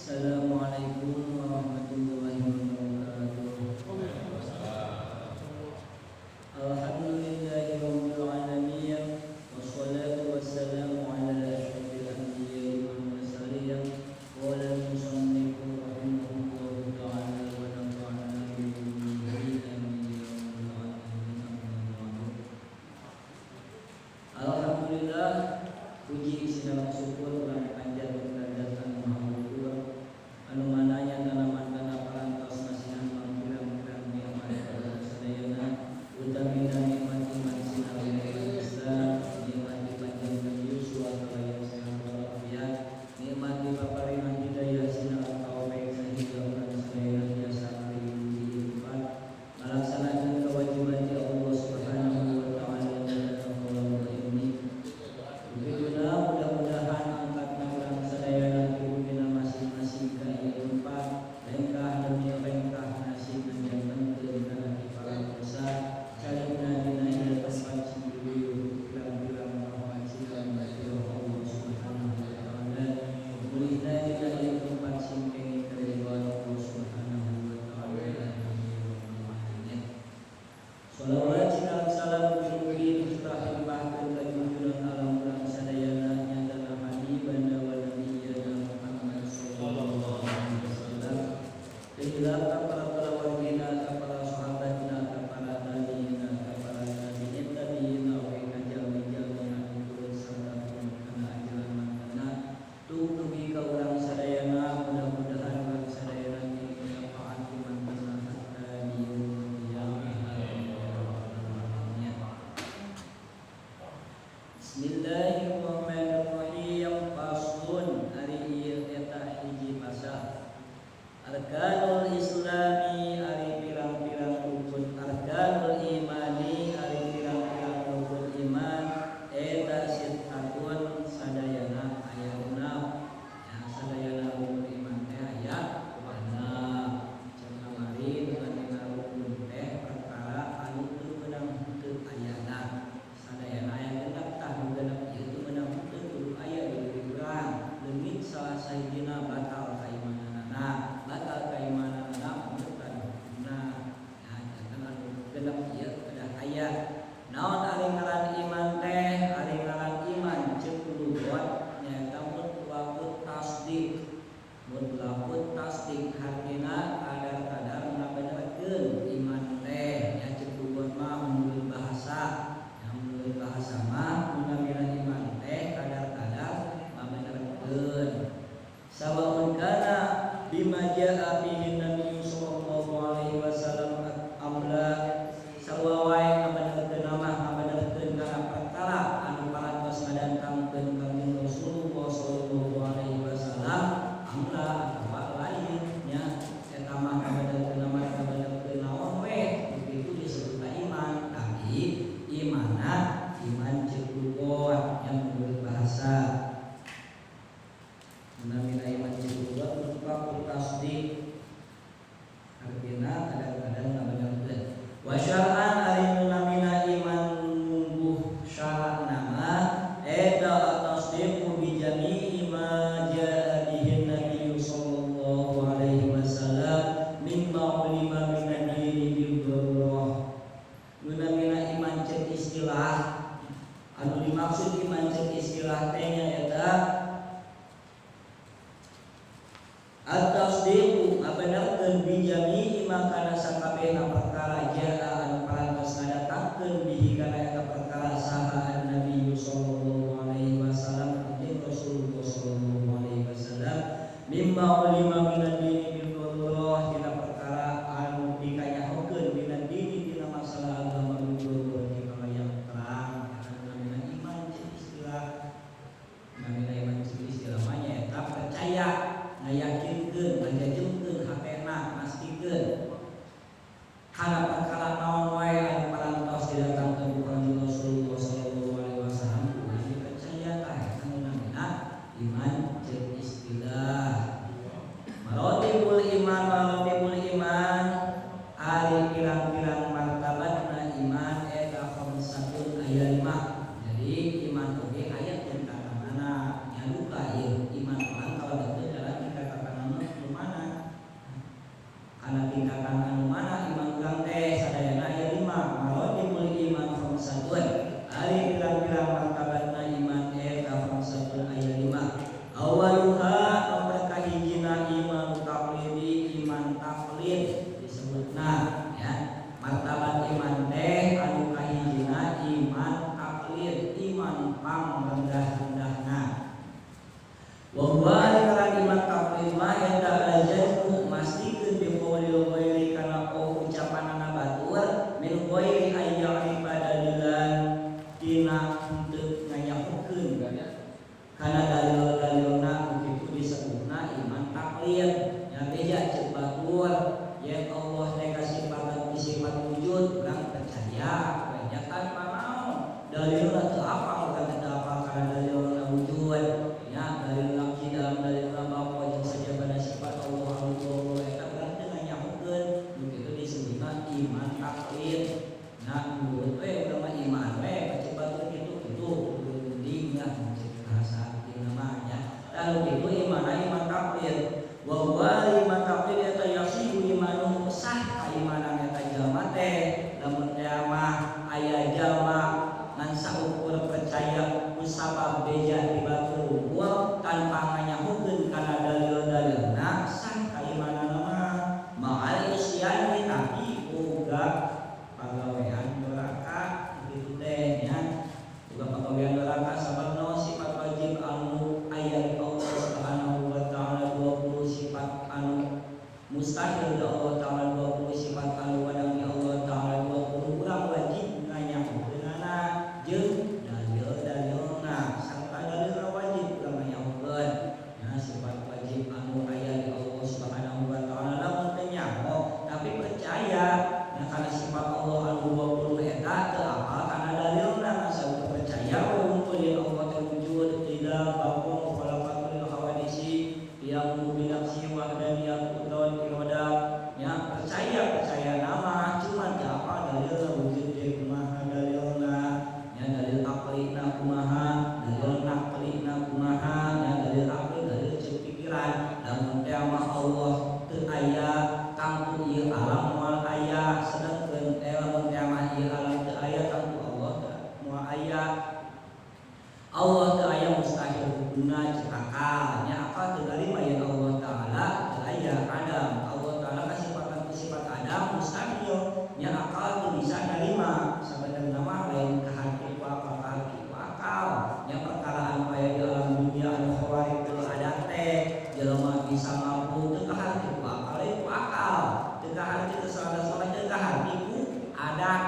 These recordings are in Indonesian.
Assalamualaikum warahmatullahi wabarakatuh. Alhamdulillahirabbil alamin wassalatu wassalamu ala asyrofil anbiya'i wal mursalin wa ala musannifu rahimahullahu ta'ala wa nafa'ana bihi amin. Alhamdulillah, puji segala syukur lan panjang kedatangan Maha anu mananya tanaman-tanaman parantos masihan mangkiram-kiram nikmat pada sadayana utamina nikmat iman sinawi Islam, nikmat panjang Yusuf kalayan sehat walafiat, nikmat paparingan hidayah sinar taufik sehingga urang sadayana biasa kehidupan melaksanakan kewajiban Allah Subhanahu wa taala dan Allah ini. Begitulah mudah-mudahan angkatna urang sadayana hidupna masing-masing ka ieu tempat lengkah demi lengkah nasib jangan kana di paradosa salibna dina ieu tempat singguh bilang-bilang rahmat silam bagi Allah Subhanahu wa taala mulihna dina ieu tempat sing kenging keridhaan Allah Subhanahu wa taala. Shalawat dan salam mugi mustahil bahkeun ka junjungan alam urang sadayana nyata habibana wa nabiyyana Muhammad sallallahu alaihi wasallam. Ila para wargina para sahabatna para tabi'ina para tabi'in tabi'ina wa jalmi-jalmi anu sarta kana ajaran mangkana tutubi ka urang sadayana mudah-mudahan urang sadayana manfaat mangkana hatta di yaumil qiyamah. Bismillahirrahmanirrahim. Faslun ari ieu eta hiji pasal. Arkanul Islami ari pirang-pirang rukun, arkanul imani ari pirang-pirang rukun iman, eta sitatun sadayana aya 6. Ya sadayana rukun iman teh aya 6. Cenah mari dengan rukun teh perkara anu teu meunang teu ayana. Sadayana aya genep tah nu genep ieu teu meunang teu kudu aya di diri urang. Leungit salah sahijina batal kaimananna. Batal kaimananna mutan. Nah, ya jangan anu genep ieu kedah aya. Naon ari ngaran iman teh? Ari ngaran iman ceuk lugot nyaeta mutlaqut tasdiq. Mutlaqut tasdiq artina kadar-kadar ngabenerkeun iman teh. Ya ceuk lugot mah menurut bahasa. Menurut bahasa mah munamina iman teh kadar-kadar ngabenerkeun. Sawaun kana bima jaa bihi Nabi sallallahu alaihi wasallam amla sawawae ngabenerkeun mah ngabenerkeun kana perkara anu parantos ngadantangkeun Kanjeng Rasulullah sallallahu alaihi wasallam amla atawa lain nya eta mah ngabenerkeun mah ngabenerkeun naon we begitu disebut iman. Tapi imana iman ceuk lugot yang menurut bahasa. Namina iman ceuk lugot mutlaqut tasdiq artina kadang-kadang ngabenerkeun. Wa syar'an ari namina iman mungguh syara' nama eta tasdiqu bi jami'i ma jaa bihi Nabi sallallahu alaihi wasallam mimma ulima min ad-dini bil darurah. Namina iman ceuk istilah anu dimaksud iman ceuk istilah teh nya eta Karena dalil-dalilna begitu disebutna iman taklid. Ya beja ceuk batur yen Allah teh kasifatan sifat wujud urang percaya beja kan panaon dalilna teu apa bukan teu apa karena dalilna wujud ya dalil lafzi dalam dalilna bapa jeung sajabana sifat Allah Allah eta berarti teu nganyahokeun begitu disebutna iman taklid. Nah nurut we urang mah iman we ceuk batur kitu dinya rasa namanya lalu itu iman taklid wa huwa iman taklid eta yasihu imanu sah kaimanan eta jalma teh lamun mah aya jalma ngan saukur percaya kusabab beja di batur unggul tanpa nganyahokeun kana dalil-dalilna sah kaimanan mah ma'al isyani tapi boga pagawean neraka kitu teh nya boga pagawean neraka sabab naon sifat wajib anu aya di Allah Subhanahu wa taala 20 sifat anu mustahil di Allah taala 20 sifat anu wadang di Allah taala 20 urang wajib nganyahokeunana jeung dalil-dalilna sarta dalil wajib urang nganyahokeun nah sifat wajib anu aya di Allah Subhanahu wa taala lamun teu nyaho tapi percaya nah kana sifat Allah anu 20 eta teu apa kana dalilna asa percaya di Allah terwujud tidak bakum walafatul hawadisi yang binafsi wahdaniyah udon iroda ya percaya nama cuma apa dalil wujud di kumaha dalilna ya dalil aqlina kumaha dalil naqlina kumaha ya dalil aqli dalil cek pikiran lamun teh mah Allah teu aya kang tu ieu alam moal aya sedengkeun lamun teh mah ieu alam teu aya kang tu Allah moal aya Allah teu aya mustahil hukumna cek akal nya akal teu galima yen Allah taala teu aya Adam Allah taala kasifatan sifat Adam mustahil nya akal teu bisa narima sabenerna mah lain kahati ku akal nya perkara anu aya di alam dunia anu khawarij teu ada teh jelema bisa mampu teu kahati ku akal ku akal teu kahati teu salah teu kahati ku adat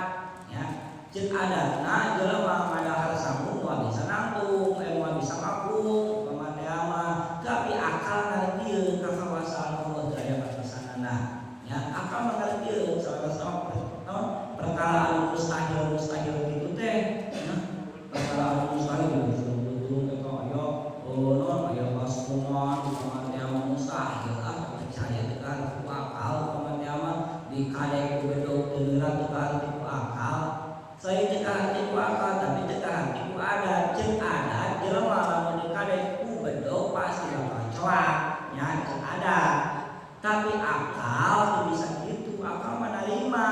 nya ceuk adatna jelema ngadahar samu moal bisa nangtung moal bisa makung pamateama tapi akal ngartieun kakawasaan Allah teu aya batasanna nya akal ngartieun salah perkara anu mustahil kitu teh perkara anu mustahil betul eta aya non aya paskuman pamateama mustahil percaya teu kahati ku akal pamateama dikadek ku bedog teu neura teu kahati ku akal saya teu kahati ku akal tapi teu kahati ku adat ceuk adat jelema lamun dikadek ku bedog pasti bakal coak nya ceuk adat tapi akal teu bisa kitu akal mah narima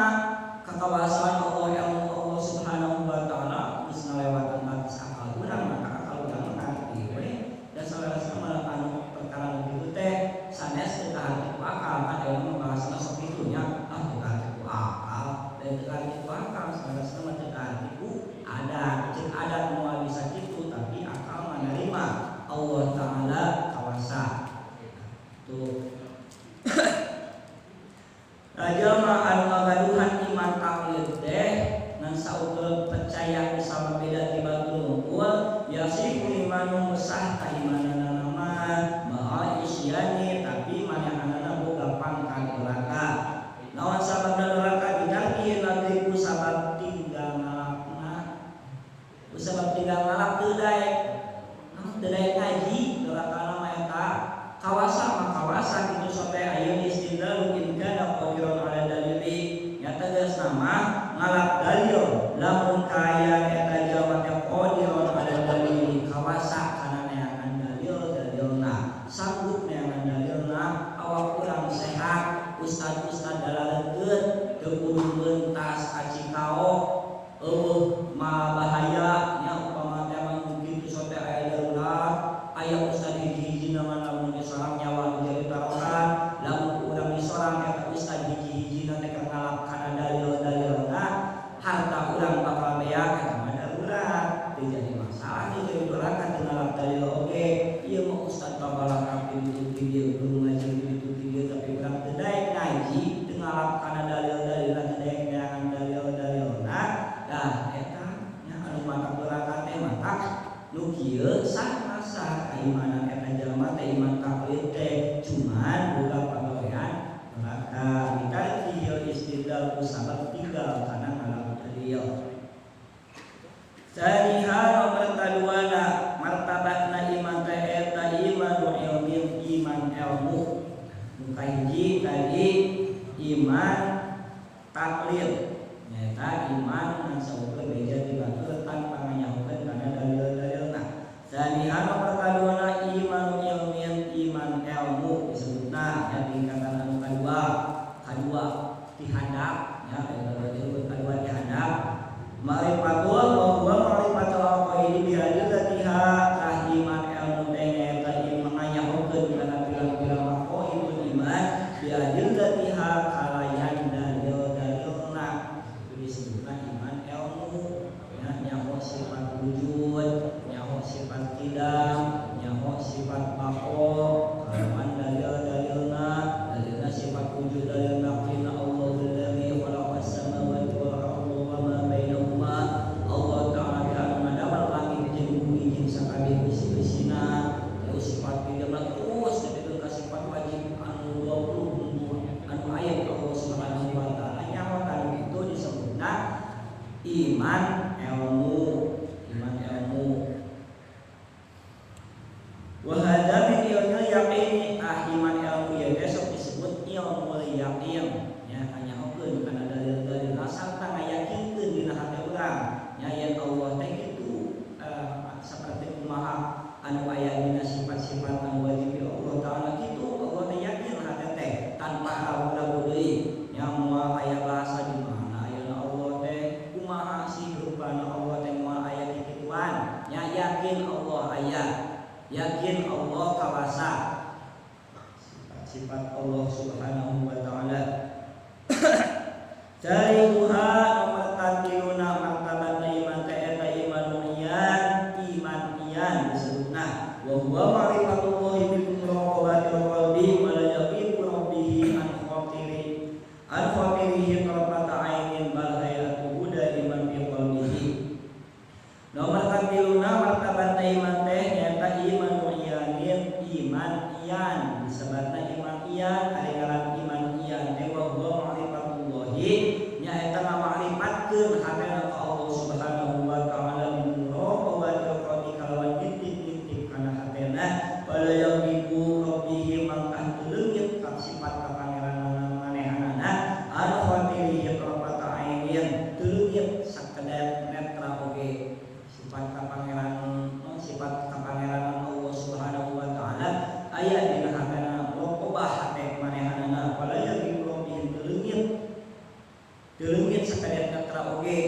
kakawasaan Allah yang Allah Subhanahu wa taala geus ngalewatan batas akal urang maka akal urang ngarti we dan salerasna mah anu perkara kitu teh sanes teu kahati ku akal kan aya mah bahasana sok kitu nya teu kahati ku akal dan teu kahati ku akal salerasna mah teu kahati ku adat ceuk adat moal bisa kitu tapi akal mah narima Allah taala kawasa tuh jalma anu ngagaduhan iman taklid teh ngan saukeun percaya sama beda ti batur unggul yasihu imanu sah kaimanana mah ma'a isyani tapi manehna boga pangkat neraka naon sabab neraka didarki nanti ku sabab tinggal ngalapna ku sabab tinggal ngalap teu daek teu daek ngaji neraka mah eta kawasa mah kawasa kitu sampai aya istidlal in kana qadiran ala dalili nyata geus nama ngalap dalil lamun kaya eta jalma teh qadiran ala dalili kawasa kana neangan dalilna sanggup neangan dalilna awak urang sehat ustad-ustad dalaleukeun teu kudu meuntas aci kaok mah bahaya nya upama teh mah kitu sampai aya darurat iman taklid nyata iman ngan saeukeun beja dibatur tanpa nganyahokeun kana dalil-dalilna. Saniha nomor kaduana iman ilmian iman ilmu disebutna ya tingkatan anu kadua ti handap ya dalil kadua ti handap ma'rifatul wa huwa ma'rifatul aqaidi bi adillatiha tah iman ilmu teh nyata iman nganyahokeun kana pirang-pirang aqaidul iman bi adillatiha kalayan dalil-dalilna itu disebutna iman ilmu ya nyaho sifat wujud nyaho sifat qidam nyaho sifat baqo kalawan dalil-dalilna sifat wujud dalil naqlina Allahul ladzi khalaqas samawati wal arda wa ma bainahuma Allah ta'ala anu ngadamel langit jeung bumi jeung sakabeh bisi-bisina ya sifat qidam terus itu ka sifat wajib anu 20 anu aya ka Allah Subhanahu wa taala nyaho kana itu disebutna iman ilmu wa hadza min ilmil yaqini iman ilmu ya besok disebut ilmu yaqin ya nganyahokeun kana dalil-dalil sarta ngayakinkeun dina hati urang nya yen Allah teh kitu saperti kumaha anu aya dina sifat-sifat anu wajib Allah taala kitu Allah teh yakin hati teh tanpa ragu-ragu deui nya moal aya bahasa di mana ayeuna Allah teh kumaha sih rupana Allah teh moal aya kikituan nya yakin Allah aya yakin Allah kawasa sifat Allah Subhanahu wa taala. Jariha nomor katiluna martabat iman ta eta iman iyan disebutna wa huwa ma'rifatullah bil muraqabati wal qalbi wa la yaqibu rabbih an khatirihi qarfata ainin bal hayatuhu daiman fi qalbihi. Nomor katiluna martabat iman teh nyata iman iyan disebutna iman iyan ari ngaran iman iyan teh wa huwa ma'rifatullahi nya eta ma'rifatkeun hatena ka Allah Subhanahu wa taala min muraqabati qalbi kalawan titik-titik kana hatena bala yaqibu rabbih mangkah leungit ka sifat kapangeranan manehanana anu khatirihi qarfata ainin leungit sakedar netra oge sifat kapangeranan Allah Subhanahu wa taala aya dina hatana muraqabah hate manehanana bala yaqibu rabbih leungit sakadar netra oge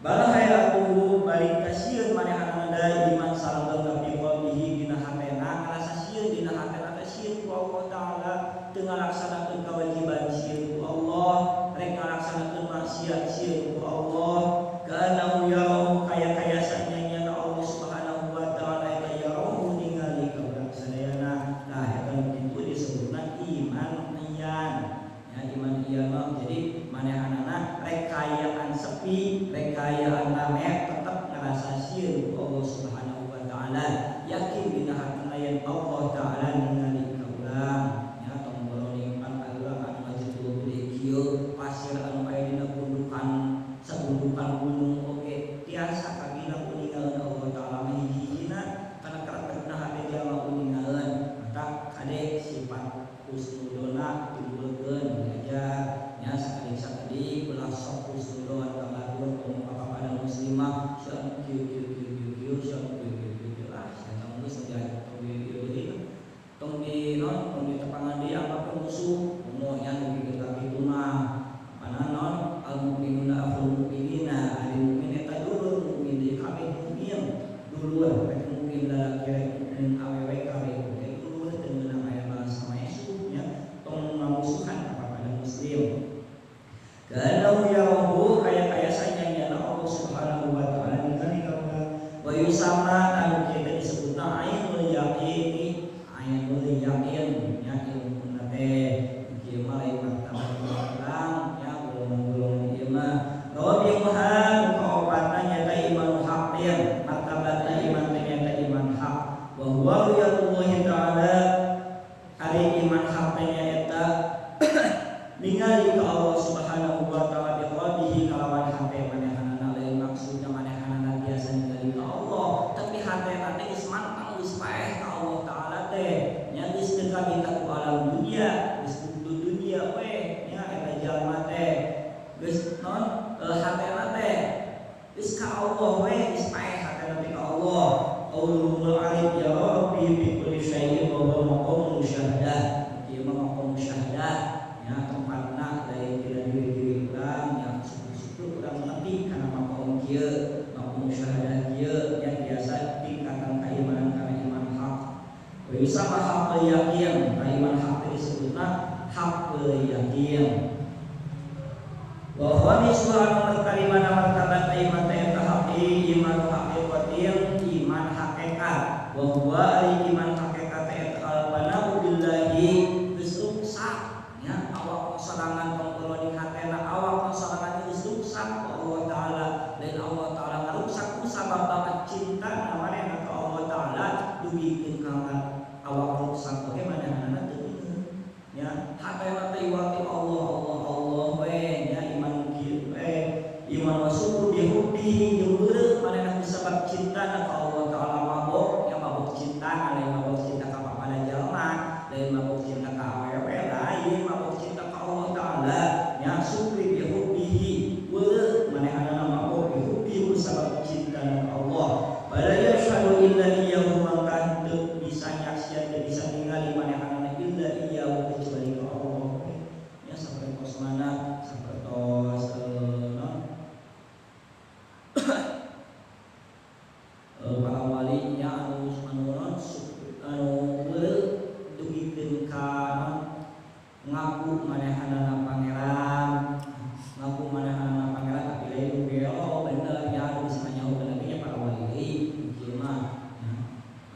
bala hayatuhu balik kasieun manehanana da iman salangkeun fi qalbihi dina hatena ngarasa sieun dina hatena teh sieun ku Allah taala teu ngalaksanakeun kewajiban sieun ku Allah rek ngalaksanakeun maksiat sieun ku Allah kana yarahu kaya sanyanya Allah Subhanahu wa taala eta yarahu ningali ka urang sadayana nah eta kitu disebutna iman iyan ya iman iyan mah jadi manehanana rek kayaan sepi rek kayaan rame tetep ngarasa sieun ku Allah Subhanahu wa taala yakin dina hatena yen Allah taala ningali ka urang ya tong boroning pangaurang anu ngajetul gede kieu pasir anu aya dina gundukan sagundukan gunung oge tiasa kagina kuningaeun Allah taala hiji-hijina kana karakterna hade jalma kuningaeun mata kade sifat husnudona timbulkeun diajar nya sakali-sakali ulah sok husnudon kalagun pada muslimah syan kieu lah saya geus ngajak tong di tepangan dia apa musuh umumnya nu kita kituna pananon al mukminuna aful mukminina al mukmin eta dulur mukmin di kabeh mukmin dulur rek mukmin lalaki mukmin awewe kabeh dulur teu meunang aya balas sama Yesus nya tong ngamusuhan kepada muslim kana yarahu kaya sanyanya Allah Subhanahu wa taala ningali kaula wa yusamma anu kita disebutna ainul yaqini ainul yaqin nya ilmu teh ieu mah lain martabat urang ya golongan-golongan ieu mah rabiha kaopatna nyata iman haqqin martabatna iman teh nyata iman haq wa huwa riyatullah taala ari iman haq teh nyata ningali ka Allah Subhanahu wa taala bi qalbihi kalawan hate manehanana lain maksudna manehanana biasa ningali ka Allah tapi hatena teh geus mantang geus paeh ka Allah taala teh nya geus teu kabita ku alam dunia geus kudu dunia we ka Allah we ispaeh hatana ka Allah. Qaulul arif ya rabbi bi kulli syai'in wa huwa maqam musyahadah. Ieu mah maqam musyahadah nya tempatna lain dina diri urang yang suku-suku urang nepi kana maqam kieu, maqam musyahadah kieu yang biasa tingkatan keimanan kana iman hak. Wa yusama haqqul yaqin, iman hak disebutna haqqul yaqin. Wa huwa mislu kalimana martabat iman ta haqi iman haqiqatin iman hakikat. Wa huwa iman hakikat ta al-bana'u billahi bisuksa ya awak sorangan pangkulo di hatena awak sorangan bisuksa Allah taala dan Allah taala ngarusak sabab banget cinta namanya ka Allah taala dugikeun ka awak rusak bagaimana teu ya hatena teh iwati Allah we ya iman wasuku bihubbihi jumur manehna disebab cinta ka Allah taala mabok ya mabok cinta lain mabok cinta ka papada jalma lain mabok cinta ka awewe lain mabok cinta ka Allah taala ya sukri bihubbihi weur manehna mabok bihubbihi sabab cinta ka Allah bala yashhadu illa iyyahu maka teu bisa nyaksian teu bisa ningali manehna illa iyyahu kecuali ka Allah ya saperti kosmana sapertos para wali nya anu dugikeun ka ngaku manehanana pangeran ngaku manehanana pangeran tapi lain belo bener ya anu bisa nyaho nya para wali deui kieu mah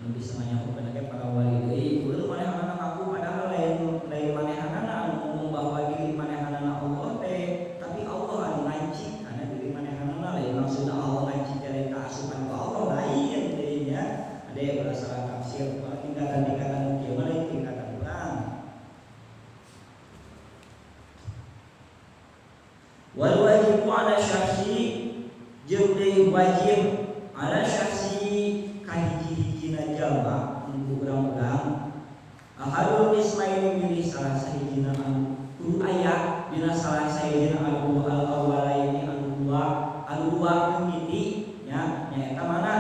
anu bisa nyaho para wali deui kudu manehanana ngaku padahal lain manehanana anu ngomong bahwa diri manehanana Allah teh tapi Allah anu ngancik kana diri manehanana lain maksudna Allah ngancik dari keasupan ka Allah lain dirinya ada yang berdasarkan tafsir tingkatan kieu mah tingkatan urang. Wal wajibu ala syahsi jeung deui wajib ala syahsi kahiji-hijina jalma nu urang-urang ahadul ismaili milih salah sahijina anu kudu aya dina salah sahijina anu al-awwalaini anu dua mimiti nya nyaeta mana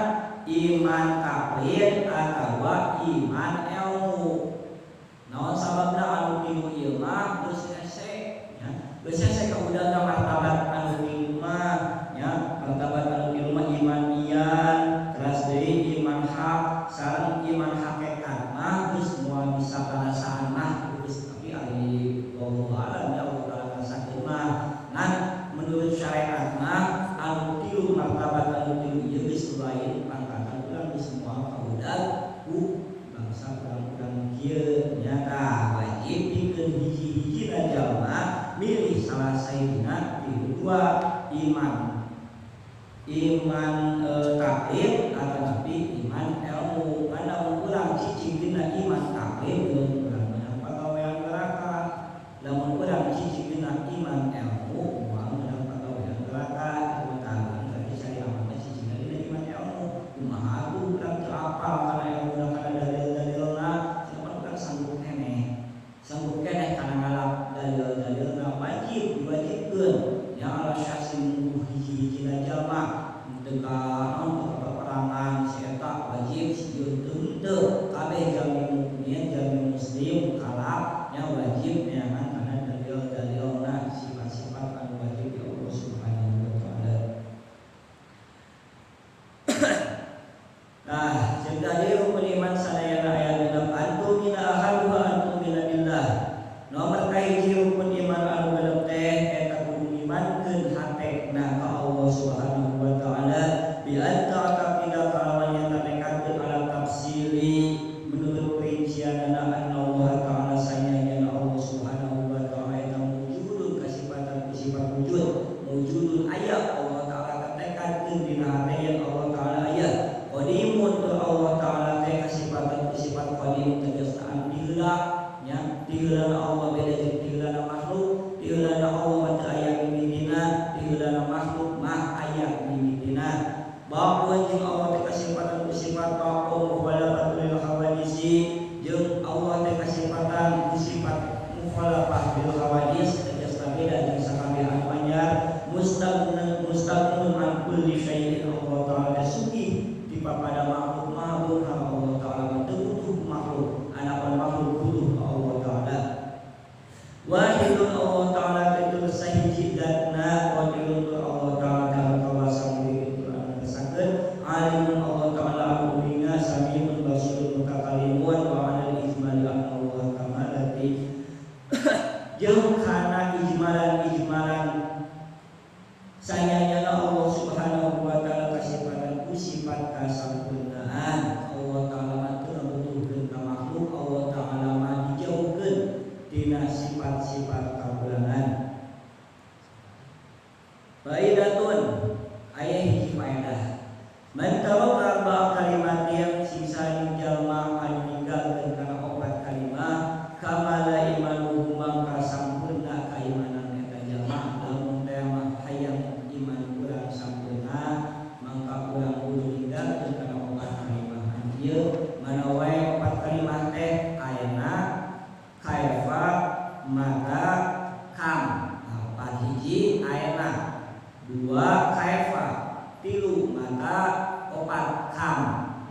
iman taqlid atawa iman ilmu. Naon sababna anu tilu ieu mah geus hese nya geus hese kaudangna martabat anu tilu mah nya martabat anu tilu mah iman iyan teras deui iman hak sareng iman hakikat mah geus moal bisa karasaan mah geus tapi ari wallahu a'lam ya Allah taala kasakeun mah ngan menurut syariat mah anu tilu martabat anu tilu ieu geus lain pangkatan urang geus moal kaudag ku bangsa urang-urang kieu nyata wajib pikeun hiji-hijina jalma milih salah sahijina tilu dua iman taklid ataupun iman ilmu kana urang cicing dina iman taklid urang meunang pagawean neraka lamun urang cicing dina iman ilmu moal meunang pagawean neraka utamaan tadi saya amal cicing dina iman ilmu kumaha atuh urang teu apal kana ilmu kana dalil-dalilna cenah urang sanggup keneh kana ngalap dalil-dalilna wajib diwajibkeun ya ala syasin hiji-hijina jalma teu ka peperangan si eta wajib sieun teu kabeh jalmi mukmin jalmi muslim kalap nya wajib neangan kana dalil-dalilna sifat-sifat anu wajib di Allah Subhanahu wa taala. Nah, jeung tadi rukun iman sadayana aya genep antum mina ahadu wa antum mina billah. Nomor kahiji rukun iman anu genep teh eta kudu imankeun hatekna ka Allah Subhanahu wa taala bi anta taqida kalawan yang tanekakeun ala tafsili menurut perincianna anna Allah taala sanyana Allah Subhanahu wa taala eta wujudun kasifatan sifat wujudun aya Allah taala katekadkeun dina hateyan Allah taala aya qadimun Allah taala teh kasifatan sifat Ieu mana wae opat kalimah teh ayeuna kaifa maka kam. Opat hiji ayeuna, dua kaifa, tilu maka opat kam.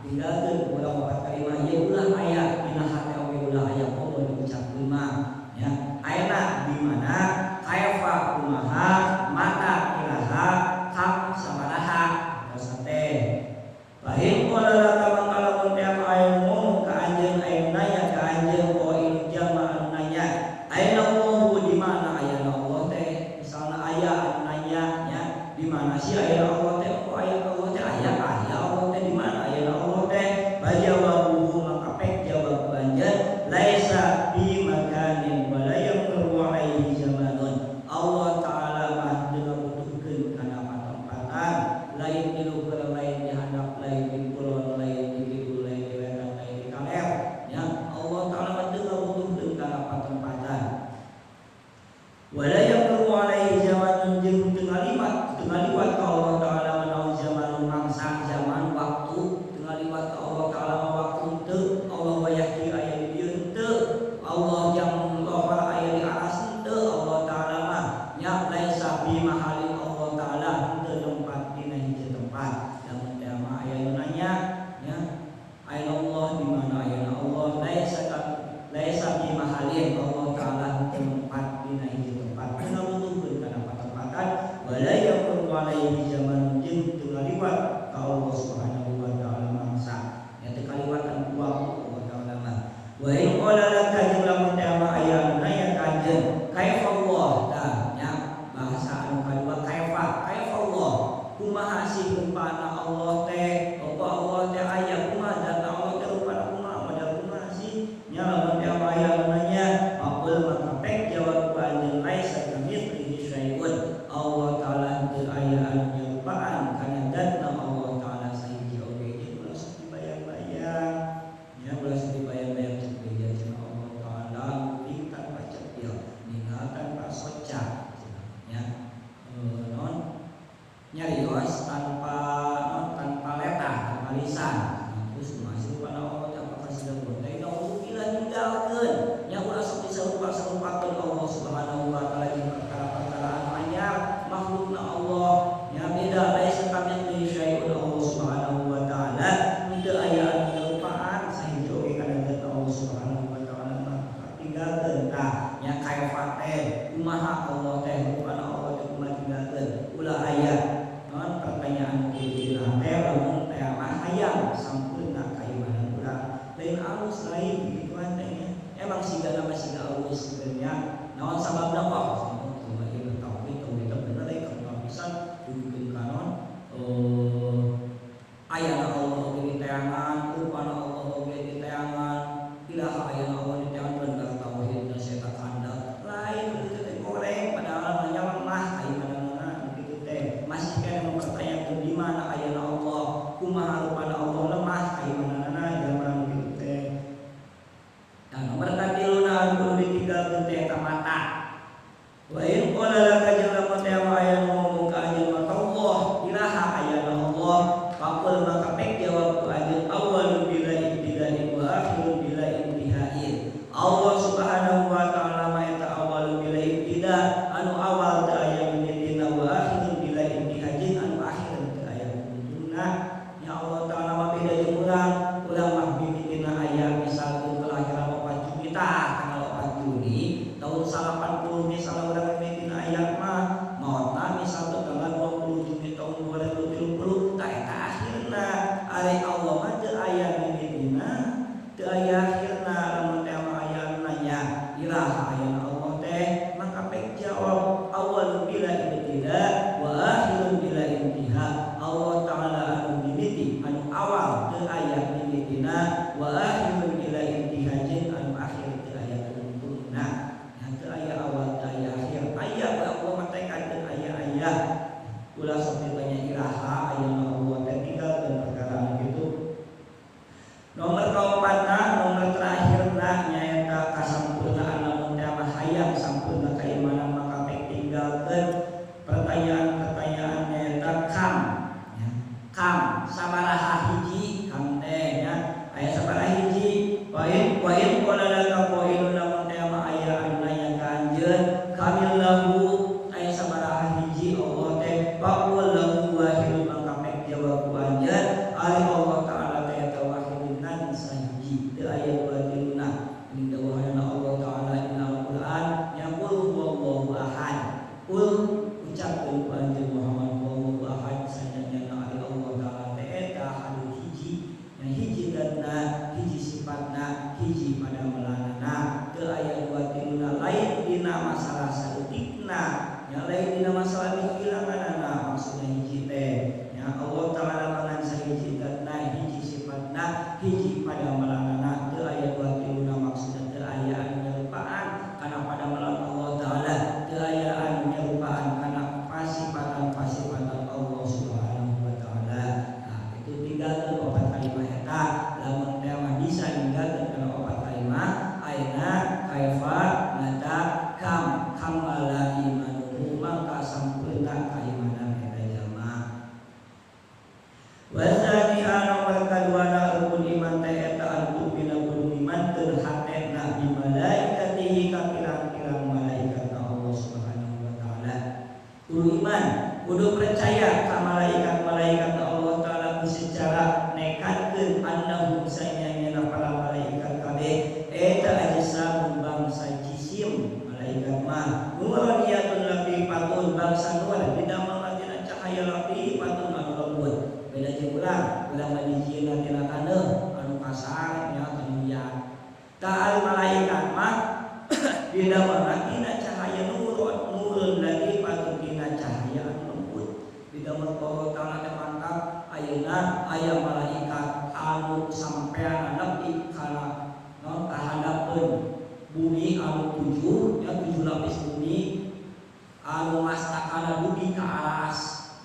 Tinggalkeun urang opat kalimah ieu ulah aya dina hate oge ulah aya podo diucapkeun mah ya. Ayeuna di mana kaifa kumaha mata ilaha kam sabaraha dosa teh. Lain qala laka mangkalamun teh aya ngomong ka anjeun aya nanya ka anjeun qail jama anu nanya ayeuna Allah di mana ayeuna Allah teh misalna aya anu nanya nya di mana sih ayeuna Allah teh kok aya Allah teh aya Allah teh di mana ayeuna Allah teh bajawabuhu maka pek jawab anjeun laisa bi makanin wala yaqru alaihi zamanun. Allah taala mah teu butuhkeun kana patempatan lain di luhur lain di handap lain di kulon lain di kidul lain di wetan lain di kaler ya. Allah taala mah teu butuhkeun kana patempatan wala yaqru alaihi zamanun jeung teu ngaliwat ka Allah taala menawi zamanun mangsa zaman waktu teu ngaliwat ka Allah taala mah waktu teu. Allah wayah kieu aya di dieu teu. Allah jang lohar aya di aras teu. Allah taala mah nya laisa bi mahalin. Allah taala teu tempat dina hiji tempat. Lamun teh mah aya nu nanya nya ayeuna Allah di mana ayeuna Allah laisa bi mahalin. Allah taala teu tempat dina hiji tempat. Teu butuhkeun kana patempatan wala yakun alaihi zaman jeung teu ngaliwat ka Allah subhanahu wa taala mangsa. Ya teu kaliwatan ku Allah taala mah. Wa in qala laka jeung lamun teh mah aya anu nanya ka anjeun kaifa Allah tah nya bahasa anu kadua kaifa Allah kumaha sih rupana Allah teh apa Allah teh aya kumaha dan Allah teh rupana kumaha model kumaha sih nya lamun teh mah aya anu nanya aqul maka pek jawab ku anjeun laisa kamitslihi syai'un. Allah taala teu aya anu nyerupaan kana zatna Allah taala sahiji oge jeung ulah sok dibayang-bayang nya ulah sok dibayang-bayang cek beja jeung Allah taala muling tanpa cepil ninggal tanpa soca nya non nyarios tanpa letah tanpa lisan. Terus masuk pada Allah apakah sudah berarti naudzubillah ninggalkeun nya ulah sok diserupa-serupakeun Allah subhanahu wa taala jeung perkara-perkara anu anyar makhlukna Allah nya beda laisa kamitslihi syai'un. Allah subhanahu wa taala teu aya anu nyerupaan sahiji oge kana zat Allah subhanahu wa taala mah tinggalkeun tah nya kaifa teh kumaha Allah teh rupana Allah teh kumaha tinggalkeun ulah aya non pertanyaan kieu teh lamun teh mah hayang sampurna kaimanan urang lain alus lain begituan teh nya emang sigana mah siga alus sebenarnya naon sababna kok cuma ieu tauhid bener deui ka pisan dudukeun kanon ayana Allah oge di teangan rupana Allah oge di teangan ilaha ayana Allah di teangan bener tauhidna setan handap lain begitu teh goreng padahal nya lemah kaimanana begitu teh masih kana mempertanyakeun di mana ayana Allah kumaha rupana Allah lemah kaimanana zaman begitu teh. Dan nomor katiluna anu ditinggalkeun teh eta mata. Wa in qala laka jeung lamun teh aya ngomong ka anjeun maka Allah ilaha ayana Allah faqul maka pek jawab ku anjeun awwalun bila ibtidain wa akhirun bila intihain. Allah subhanahu wa taala mah eta awwalun bila ibtida anu awal teu aya mimitina wa akhirun bila intihain anu akhir teu aya ujungna. Ya Allah taala mah beda jeung urang mah mimitina aya misalkeun kelahiran 4 Juta tanggal 4 Juni tahun 80 misalnya urang mimitina aya mah maotna misalkeun tanggal 20 Juni tahun 2030 tah eta akhirna. Ari Allah mah teu aya mimitina teu aya akhirna. Lamun teh mah aya anu nanya ilaha ayana Allah teh maka pek jawab awal bila ibtida wa akhirun bila intiha. Allah taala anu mimiti anu awal teu aya mimitina wa akhirun bila intiha jeung anu akhir teu aya tuntunna. Nya teu aya awal teu aya akhir. Aya Allah mah teh kadang aya ulah sok ditanya ilaha ayana Allah teh tinggalkeun perkara anu kitu. Nomor kaopatna nomor terakhirna nyaeta kasampurnaan lamun teh mah hayang sampurna keimanan maka pek tinggalkeun pertanyaan-pertanyaan nyaeta kam sabaraha hiji kam teh nya hiji pada malanana teu aya dua tiluna maksudna teu aya anu nyerupaan kana pada malan Allah taala teu aya anu nyerupaan kana pasifatan Allah Subhanahu wa taala. Nah itu tinggalkeun opat kalimat eta lamun teh mah bisa ninggalkeun kana opat kalimat aina kaifa nata kam kamala imanuhu maka sampurna kaimanan eta jalma. Wasani nomor kaduana rukun iman teh eta anu pina kudu imankeun hatena bi malaikatihi ka pirang-pirang malaikat Allah Subhanahu wa taala. Kudu iman, kudu percaya ka malaikat-malaikat Allah taala secara nekatkeun annahum sanyana para malaikat kabeh eta ajsamun bangsa jisim malaikat mah nuraniyatun latifatun bangsa nur bidamel tina cahaya latifatun anu lembut. Beda jeung urang mah dijieun tina taneuh anu kasar nya anu liat. Tah malaikat mah bidamel tina cahaya nurun lagi patun tina cahaya anu lembut. Bidamel Allah taala teh mantap ayeuna aya malaikat anu sampean nepi kana kahandapeun bumi anu 7 ya 7 lapis bumi anu mastakana dugi ka alas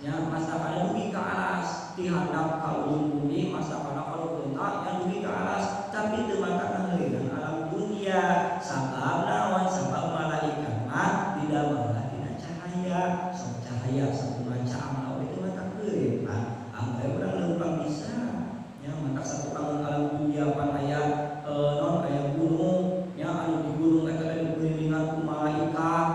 ya mastakana dugi ka alas ti handap ka ujung bumi mastakana kalau beunta yang dugi ka alas tapi teu matakna heuleuh alam dunia sabab naon sabab malaikat mah didamel tina cahaya sok cahaya sakumaca amal itu matak heuleuh angge urang leumpang bisa ya matak satu bangun alam dunia pan aya non aya gunung ya anu di gunung eta dikelilingan ku malaikat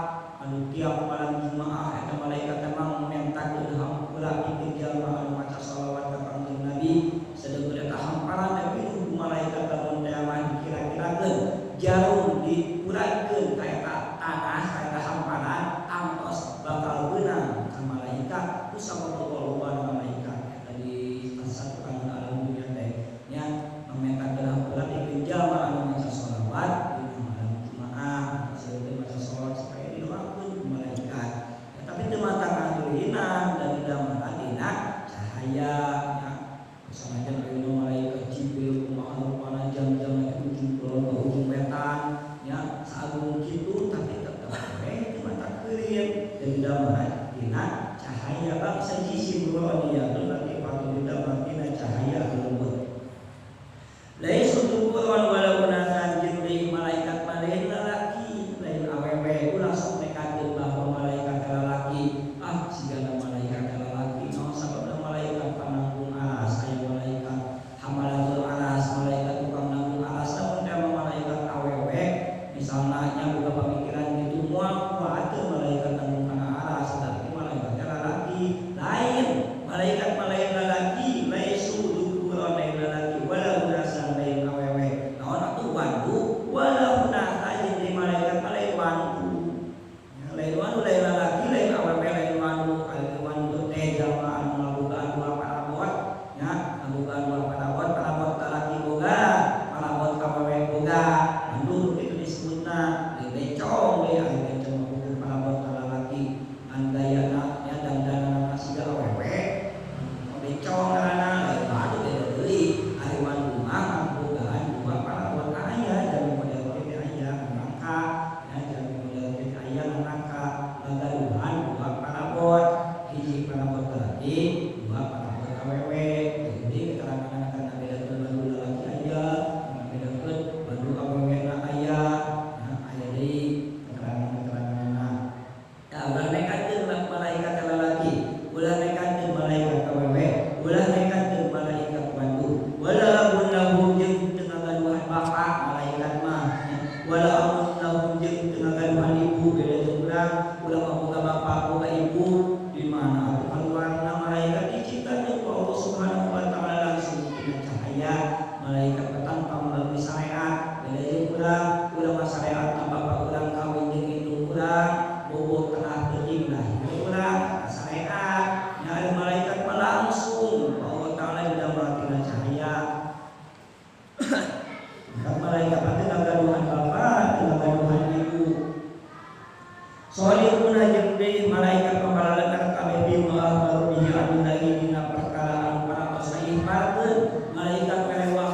anu tiap malam Jumaah eta malaikat emang mentakeun hampura pikeun jalma anu maca shalawat ka Kangjeng Nabi sadeueur eta hamparan tapi ku malaikat lamun teh mah dikira-kirakeun jarum diurangkeun ka eta tanah ka eta hamparan antos bakal beunang ka malaikat ku sabab malaikat eta di satukan alam dunia teh nya memetakeun hampura pikeun jalma anu maca shalawat dina malam Jumaah sadeueur maca shalawat supaya didoakeun ku malaikat ya, tapi teu matak kahiruhinan dan didamel dina cahaya ya sanajan aya malaikat Jibril kumaha rupana jam-jam ujung kulon ka ujung wetan ya saagung kitu tapi tetep we teu matak keureun dan didamel dina cahaya bangsa jisim nuraniya berarti patut didamel dina cahaya lembut. Laisu tukuran walau nasan jeung deui malaikat lain lalaki lain awewe ulah sok nekakeun bahwa malaikat lalaki sigana malaikat lalaki naon sababna malaikat pananggung aras aya malaikat hamalatul aras malaikat tukang nanggung aras namun teh malaikat awewe misalna nya boga pamikiran kitu moal kuat teu malaikat nanggung kana aras tapi malaikat lalaki lain malaikat lalaki laisu tukuran lain lalaki walau nasan lain awewe naon atuh wandu walau nasa jeung di malaikat lain wandu lain wandu lain lalaki lain awewe lain wandu teh jalma anu ngabogaan dua parabot nya ngabogaan dua parabot lalaki boga parabot awewe boga wandu kitu disebutna lain becong we aya becong boga parabot lalaki an gayana nya dandanana siga awewe becong ngaranna lain wandu beda deui ari wandu mah ngabogaan dua parabot aya dan model kitu aya rangka ya dan model kitu aya rangka lagaduhan dua parabot hiji parabot lalaki dua parabot awewe jadi keterangan akan bedakeun wandu lalaki aya bedakeun wandu awewe na aya aya deui keterangan-keteranganna da ulah nekatkeun malaikat lalaki ulah nekatkeun malaikat awewe ulah nekatkeun malaikat wandu wala bunahum jeung teu ngagaduhan bapak malaikat mah wala bunahum jeung teu ngagaduhan ibu beda jeung urang mah boga bapak boga ibu di mana keluarna malaikat diciptakeun ku Allah Subhanahu wa taala langsung dina cahaya malaikat tanpa melalui syariat beda jeung urang mah syariatna bapak urang kawin jeung indung urang boboh tengah teuing lah urang syariat nya ada malaikat mah langsung Allah taala didamel tina cahaya malaikat teh ngagaduhan bapak teu ngagaduhan ibu Soalipun jeung deui malaikat pambalalekan kabeh bima baru bihi anu dina perkara anu parantos ikhbarkeun malaikat werewa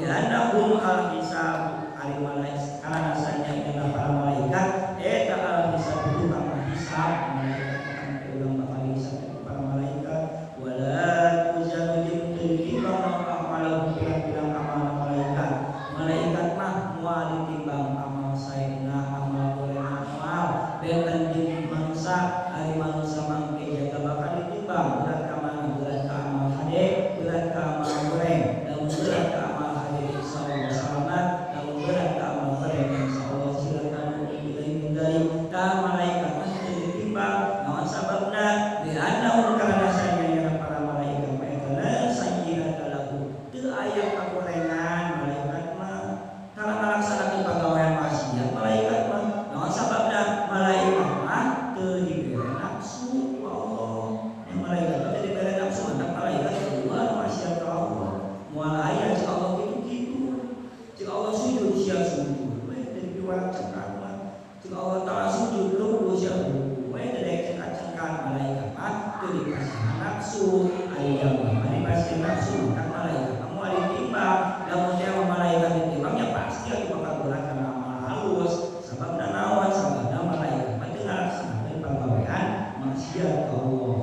annahum al-hisab ari malaikat karena sanya eta para malaikat eta al-hisab itu kang hisab malaikat akan ulang bakal hisab para malaikat wala tuzanu jeung teu ditimbang amalan pirang-pirang amal malaikat mah moal ditimbang amal saena amal goreng amal benten jeung mangsa ari manusia mangke jaga bakal ditimbang berat ka mana berat ka amal hade berat ka amal goreng dan berat ka amal hade insyaallah selamat dan berat ka amal goreng insyaallah silakan dilindungi ka malaikat mah ditimbang naon sababna di annahum karana sanya para malaikat eta sayyi'at lahu teu aya kagorengan malaikat mah kana ngalaksanakeun pagawean maksiat malaikat mah naon sababna malaikat mah teu dibere nafsu Allah yang malaikat teu dibere nafsu anak malaikat keluar maksiat ka Allah moal aya cik Allah kitu-kitu cik Allah sujud sia sujud we teu diwak cengkan mah cik Allah taala sujud lu sia we teu dek cengkan malaikat mah teu dikasih nafsu aya mah dikasih nafsu kan malaikat moal ditimbang lamun teh malaikat ditimbang ya pasti atuh bakal berat kana amal halus sababna naon sababna malaikat mah teu ngalaksanakeun pagawean maksiat ka Allah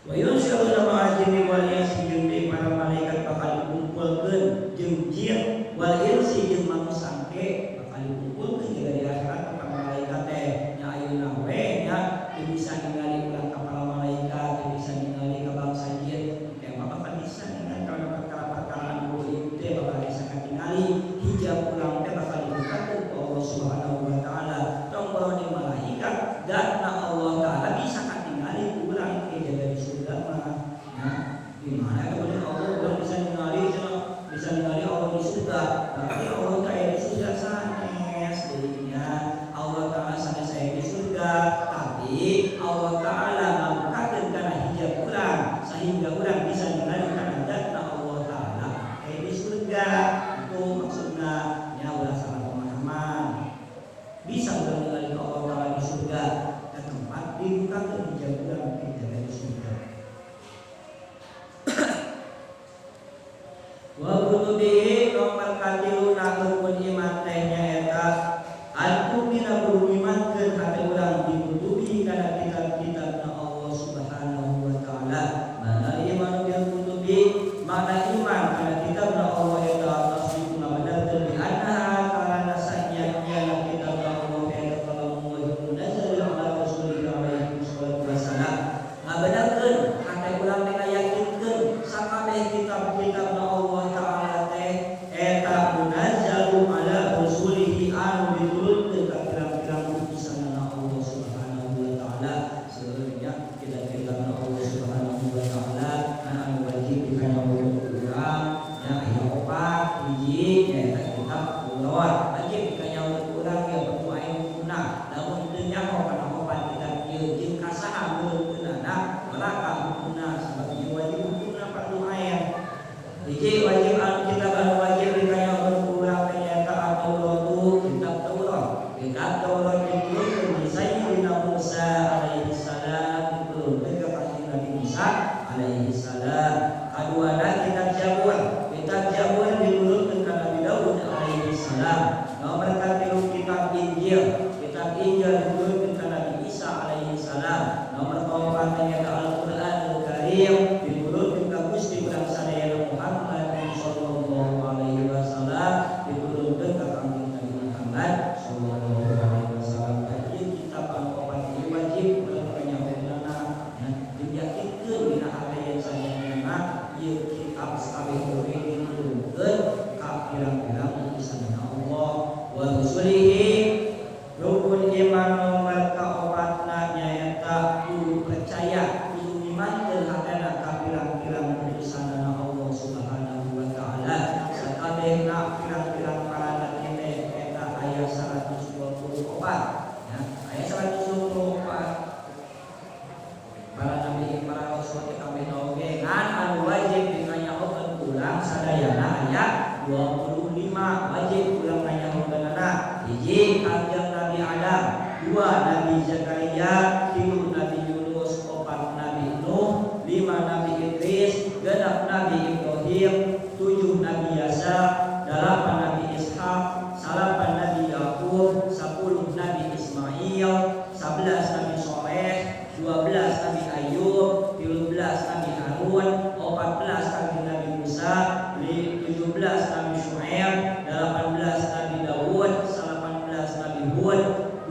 wa yusyaruna ma'ajini wal insi jeung deui para malaikat bakal dikumpulkeun jeung jin wal insi jeung manusia ke bakal dikumpulkeun juga di akhirat para malaikat teh nya ayeuna we nya teu bisa ningali ulang ka para malaikat teu bisa ningali ka bangsa jin teh mah bakal bisa ningali kana perkara-perkara anu ieu teh bakal bisa katingali hijab ulang teh bakal dibukakeun ku Allah Subhanahu wa taala tong borone malaikat datna Allah taala bisa katingali ku urang ke jaga di surga mah ya di mana kemudian Allah udah bisa ningali Allah di surga berarti Allah kayak di surga sanes dirinya Allah taala sanes saya di surga tapi Allah taala ngabukakeun kana hijab urang sehingga urang bisa ningali kana datna Allah taala kayak di surga itu maksudna nya ulah salah pemahaman bisa urang ningali ka Allah taala di surga ke tempat dibukakeun hijab urang ke jaga di surga wa kutubihi nomor katilu nakeun iman teh nyaeta al-kumina guru imankeun hate urang dikutubi kana kitab-kitabna Allah Subhanahu wa taala mana iman bil kutubi makna iman kana kitabna Allah eta tasdiquna benerkeun bi anna kana sanyana kitabna Allah eta kalamu munazzal ala rasulillah alaihi wassalatu wassalam ngabenerkeun hate urang teh yakinkeun sakabeh kitab-kitabna Allah taala teh eta munazzalu ala rasulihi anu diturunkeun ka pirang-pirang utusanna Allah Subhanahu wa taala sebenarnya kitab-kitabna Allah Subhanahu wa taala anu wajib dikanaweun urang nya aya opat hiji nyaeta kitab Taurat wajib dikanaweun urang ya perlu aya hukuna lamun teu nyaho kana opat kitab ieu jeung kasaha meureunana neraka hukuna sabab ieu wajib hukuna fardu ain hiji wajib kitab anu wajib dikanaweun urang teh nyaeta At-Taurat kitab Taurat diturunkeun di Sayyidina Musa alaihi salam diturunkeun ka kanjeng Nabi Musa alaihi salam kaduana kitab Zabur diturunkeun ka Nabi Daud alaihi salam nomor katilu kitab Injil diturunkeun ka Nabi Isa alaihi salam nomor kaopat nyaeta Al-Qur'anul Karim diturunkeun ka Gusti urang sadayana Muhammad sallallahu alaihi wasallam diturunkeun ka kanjeng Nabi Muhammad sallallahu alaihi wasallam ieu kitab al-opat ieu wajib urang panyahoeunana diyakinkeun dina hate yang sayanana ieu kitab sakabeh oge diturunkeun ka pirang-pirang utusanna Allah wa rasulihi rukun iman nomor kaopatna nyaeta kudu percaya kudu imankeun hatena ka pirang-pirang utusanna Allah Subhanahu wa taala sakabehna pirang-pirang para nabi teh eta aya 124 ya aya 124 para nabi para rasul teh kabehna oge ngan anu wajib dikanyahokeun urang sadayana aya 25 wajib urang nanyahokeunana hiji kanjeng Nabi Adam dua Nabi Zakaria tilu Nabi Yunus opat Nabi Nuh lima Nabi Idris genep Nabi Ibrahim 7 Nabi Yasa Ismail, 18 Nabi Dawud, 18 Nabi Hud,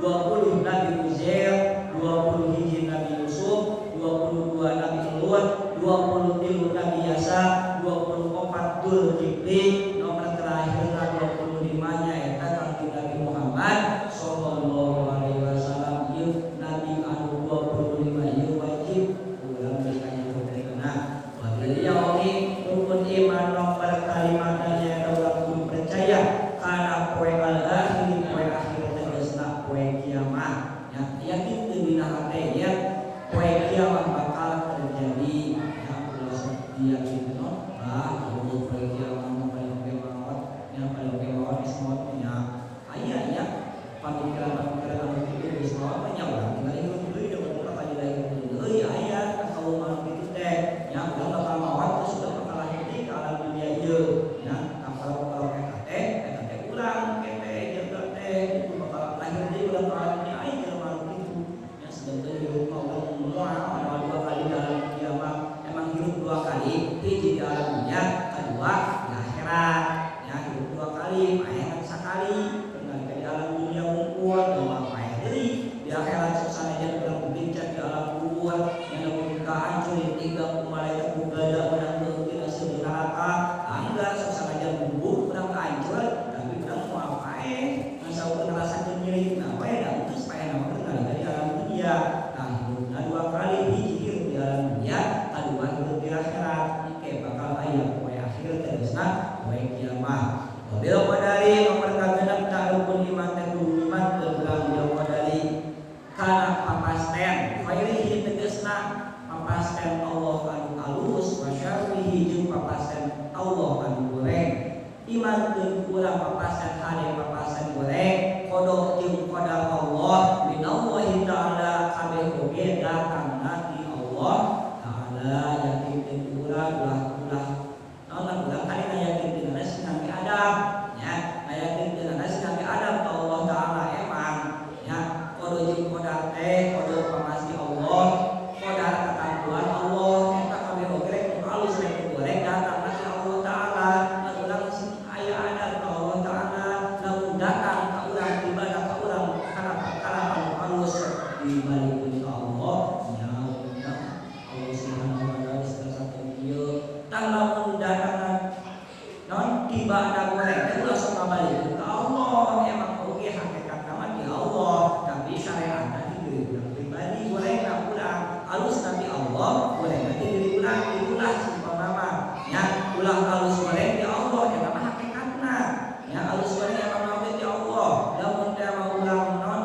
20 Nabi Uzair, 20 hiji Nabi Yusuf, 22 Nabi Lut, 23 Nabi Yasa, 24 Dzulkifli, nomor terakhir 25-nya eta Kanjeng Nabi Muhammad sallallahu alaihi wasallam. Ieu Nabi anu 25 ieu wajib ulang ditanya keterima. Wabillahi oge rukun iman nomor kalimatna nya ulang kudu percaya kana poe al-akhir, poe akhir tegasna poe kiamat. Ya, yakin teu dina hate ya poe kiamat bakal terjadi. Ya, ulah yakin non. Kalau poe kiamat paling kemawat, yang paling kemawat ismotnya. Aya ya pamikiran-pamikiran itu ismot nya urang tinggal hidup deui da bakal lahir deui aya kalau malam itu teh ya udah bakal mawat terus sudah bakal lahir di alam dunia ieu ya kalau eta teh urang kete jeung teh itu bakal lahir di ulang alam dunia aya jelema kitu ya sedang hidup mau moal dua kali dalam kiamat. Emang hidup dua kali, hiji di alam dunia, kedua di akhirat. Ya hidup dua kali, mayan sekali. Di alam dunia ngumpul, doa mayan deui. Di akhirat susana jeung urang berbincang di alam kubur, yang lamun kahancur tiga malaikat bugada urang teu asa neraka. Anggar susana jeung bubuk urang kahancur, tapi urang moal pae. Masa urang ngarasakeun nyeri, nah pae da geus pae nama di alam dunia. Nah hidupna dua kali, hiji hidup di alam dunia, kedua hidup di akhirat. Ike bakal aya poe akhir tegasna poe kiamat. Bil qadari nomor kagenep rukun iman teh kudu iman teuang bil qadari kana papasten khairihi tegasna papasten Allah anu alus wa syarrihi jeung papasten Allah anu goreng. Iman teu kurang papasten hade papasten goreng kodok jeung qadar Allah minallahi taala kabeh oge datangna ti Allah taala yakin teu kurang ulah naon ulah kalina yakin teu Nabi Adam ya yakin teu Nabi Adam ka Allah taala emang ya kodok jeung qadar teh kodok pamasti Allah qadar ketentuan Allah eta kabeh oge alus rek goreng datangna ti Allah taala ulang aya ada ka Allah taala lamun datang ka urang ibadah ka urang kana perkara anu alus dibalikeun ka Allah nya Allah Subhanahu wa taala satu ieu tang lamun datang non tiba ada goreng itu langsung kembali ke Allah. Emang oke hakikat nama di Allah tapi syariat tadi diri urang pribadi goreng urang alus nanti Allah goreng nanti diri urang itulah umpama ya ulah alus goreng di Allah ya nama hakikatna ya alus goreng emang nama di Allah. Lamun teh mau urang non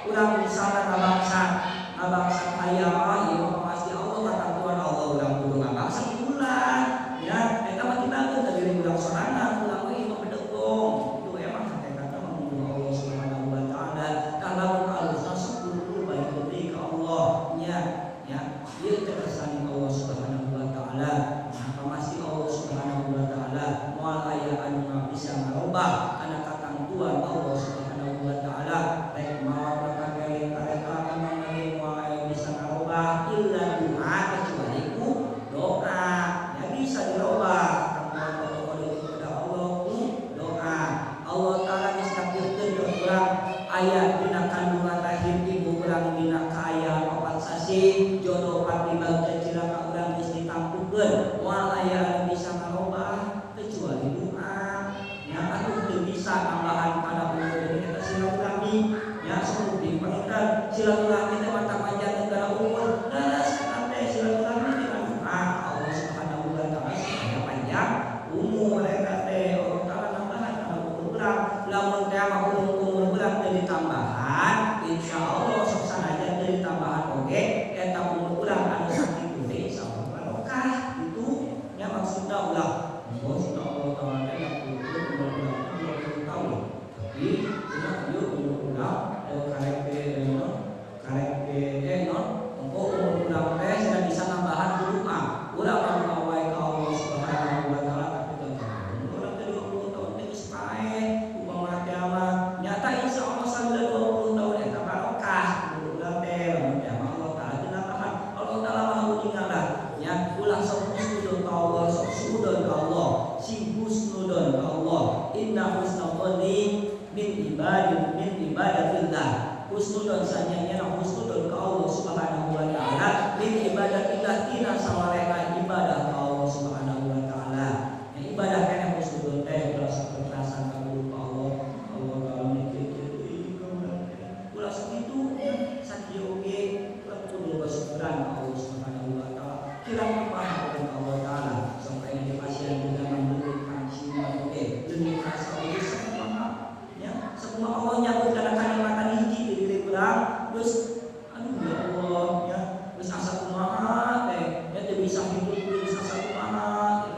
urang misalna ngabangsa kaya mah ieu pasti Allah ketentuan Allah urang kudu ngabangsa ulah ya eta mah dibangun dari diri urang sorangan ulang we mah bedegong itu emang hakikatna mah Allah Subhanahu wa taala kalau alusna sepuluh baik deui ka Allah nya ya ieu tegasan Allah Subhanahu wa taala. Nah pamasti Allah Subhanahu wa taala moal aya anu bisa ngarobah kana katentuan Allah Subhanahu wa taala rek maot kakek kareta emang nami moal aya bisa ngarobah illa doa kecuali ku doa ya bisa dirobah kepada Allah ku doa. Allah taala geus takdirkeun jeung urang aya dina kandungan rahim ibu urang dina kaayaan 4 sasi jodoh pati bae cilaka urang geus ditampukeun moal aya anu bisa ngarobah kecuali doa ya atuh teu bisa tambahan kana umur eta silaturahmi ya sungguh dipangitan silaturahmi teh mata panjang negara umur daras teh silaturahmi dengan doa Allah Subhanahu wa taala supaya panjang umur eta teh Allah taala nambahan kana umur urang lamun teh mah umur urang teu ditambahan insyaallah sok sanajan teu ditambahan oge eta umur urang anu sakitu teh insyaallah barokah gitu nya maksudna ulah maksudna Allah taala teh umur urang 20 tahun tapi cenah ieu umur urang karek non engko umur urang teh sudah bisa nambahan doa urang anu wae ka Allah Subhanahu wa taala tapi husnudon sanyanya husnudon ka Allah Subhanahu wa taala lin ibadatillah tina sawareka ibadah ka Allah Subhanahu wa taala. Ibadah kana husnudon teh rasa keikhlasan ka Allah. Allah kalau mikir ulah sakitu sakieu oge kudu bersyukuran ka Allah Subhanahu wa taala. Kirang paham Allah taala sampai di pasien juga memberi kansinya oge demi rasa itu semua ya semua Allah nyabut kana kalimatan hiji di diri urang terus aduh ya Allah ya terus asa kumaha teh ya teu bisa hidup terus asa kumaha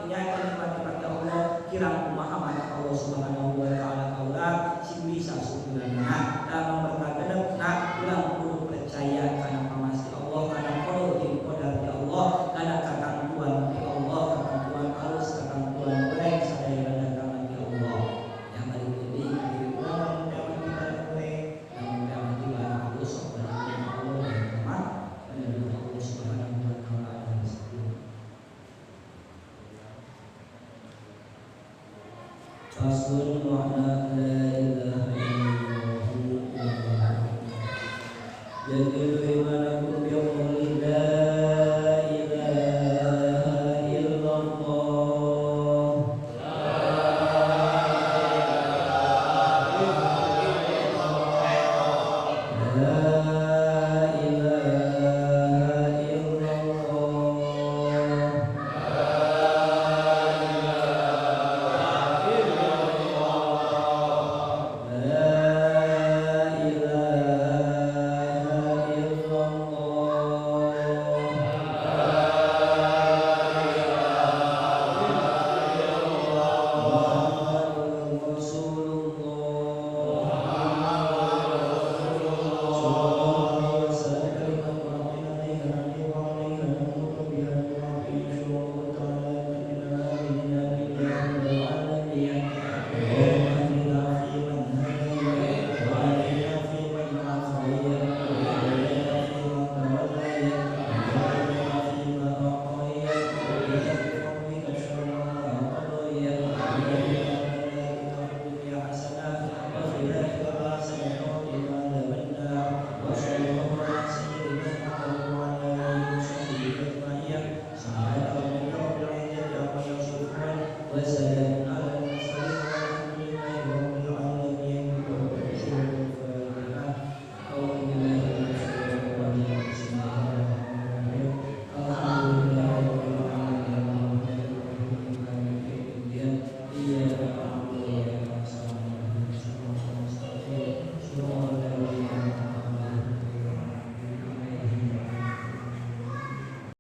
nya kalimat-kalimat Allah kirang kumaha mata Allah Subhanahu wa taala kaulah sing bisa syukuranna dan memberkateun urang kudu percaya kana pamasti Allah kana qadar di Allah kana katentuan di Allah katentuan alus katentuan baik sadaya datang di Allah yang balik deui ka diri urang dalam ibadah bae dalam ibadah alus kepada Allah dan rahmat kepada Allah Subhanahu wa taala dan sebelum Faslun makna la ilaha illallah. Jadi